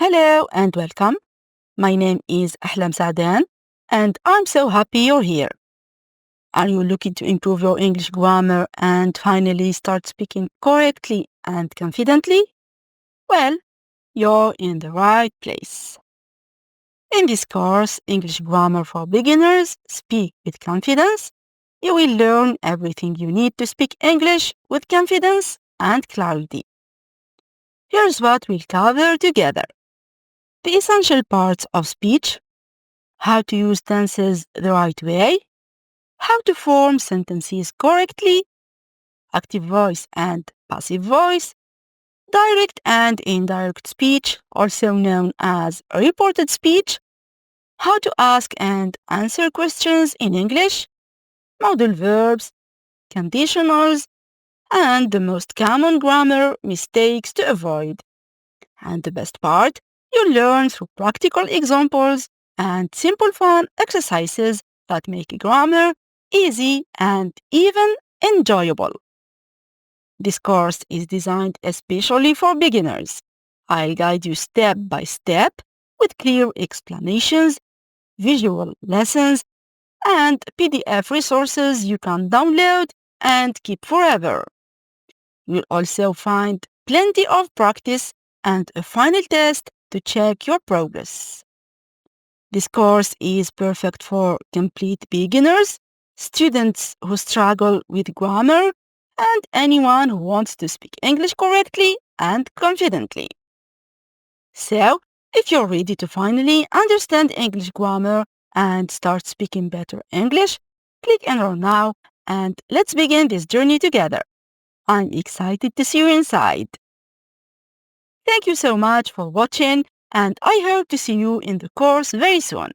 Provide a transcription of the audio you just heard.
Hello and welcome. My name is Ahlem Saadane and I'm so happy you're here. Are you looking to improve your English grammar and finally start speaking correctly and confidently? Well, you're in the right place. In this course, English Grammar for Beginners, Speak with Confidence, you will learn everything you need to speak English with confidence and clarity. Here's what we'll cover together. The essential parts of speech, how to use tenses the right way, how to form sentences correctly, active voice and passive voice, direct and indirect speech, also known as reported speech, how to ask and answer questions in English, modal verbs, conditionals, and the most common grammar mistakes to avoid. And the best part, you learn through practical examples and simple fun exercises that make grammar easy and even enjoyable. This course is designed especially for beginners. I'll guide you step by step with clear explanations, visual lessons, and PDF resources you can download and keep forever. You'll also find plenty of practice and a final test to check your progress. This course is perfect for complete beginners, students who struggle with grammar, and anyone who wants to speak English correctly and confidently. So, if you're ready to finally understand English grammar and start speaking better English, click enroll now and let's begin this journey together. I'm excited to see you inside. Thank you so much for watching, and I hope to see you in the course very soon.